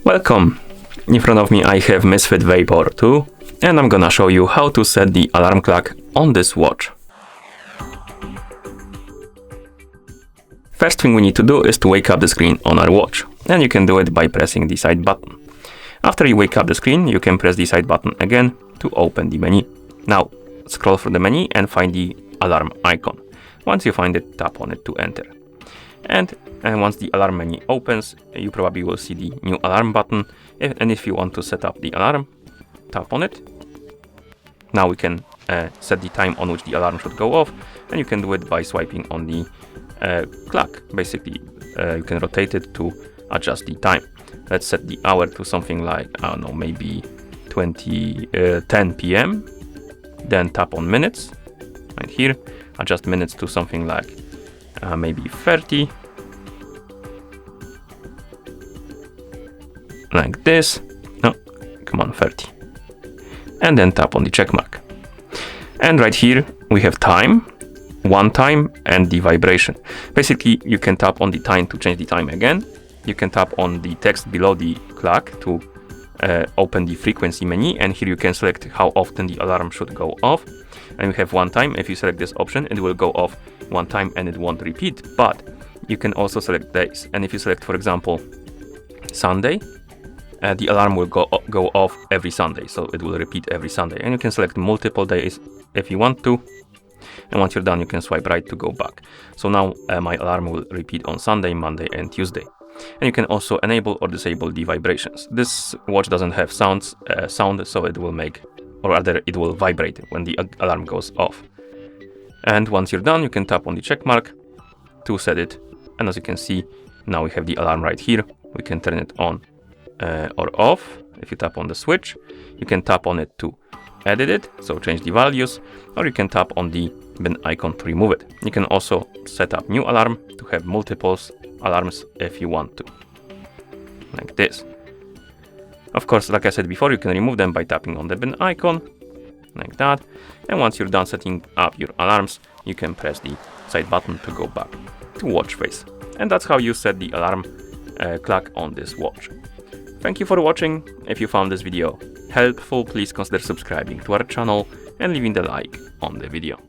Welcome! In front of me I have iMISFIT Vapor 2 and I'm gonna show you how to set the alarm clock on this watch. First thing we need to do is to wake up the screen on our watch, and you can do it by pressing the side button. After you wake up the screen, you can press the side button again to open the menu. Now scroll through the menu and find the alarm icon. Once you find it, tap on it to enter. And once the alarm menu opens, you probably will see the new alarm button. And if you want to set up the alarm, tap on it. Now we can set the time on which the alarm should go off, and you can do it by swiping on the clock. Basically, you can rotate it to adjust the time. Let's set the hour to something like, I don't know, maybe 10 p.m. Then tap on minutes right here. Adjust minutes to something like maybe 30. Like this. No, come on, 30. And then tap on the check mark. And right here we have time, one time, and the vibration. Basically, you can tap on the time to change the time again. You can tap on the text below the clock to open the frequency menu, and here you can select how often the alarm should go off. And we have one time. If you select this option, it will go off one time and it won't repeat. But you can also select days, and if you select, for example, Sunday, the alarm will go off every Sunday, so it will repeat every Sunday. And you can select multiple days if you want to, and once you're done, you can swipe right to go back. So now my alarm will repeat on Sunday, Monday, and Tuesday. And you can also enable or disable the vibrations. This watch doesn't have sound, so it will make, or rather it will vibrate when the alarm goes off. And once you're done, you can tap on the check mark to set it. And as you can see, now we have the alarm right here. We can turn it on or off. If you tap on the switch, you can tap on it to edit it, so change the values, or you can tap on the bin icon to remove it. You can also set up new alarm to have multiple alarms if you want to, like this. Of course, like I said before, you can remove them by tapping on the bin icon, like that. And once you're done setting up your alarms, you can press the side button to go back to watch face. And that's how you set the alarm clock on this watch. Thank you for watching. If you found this video helpful, please consider subscribing to our channel and leaving the like on the video.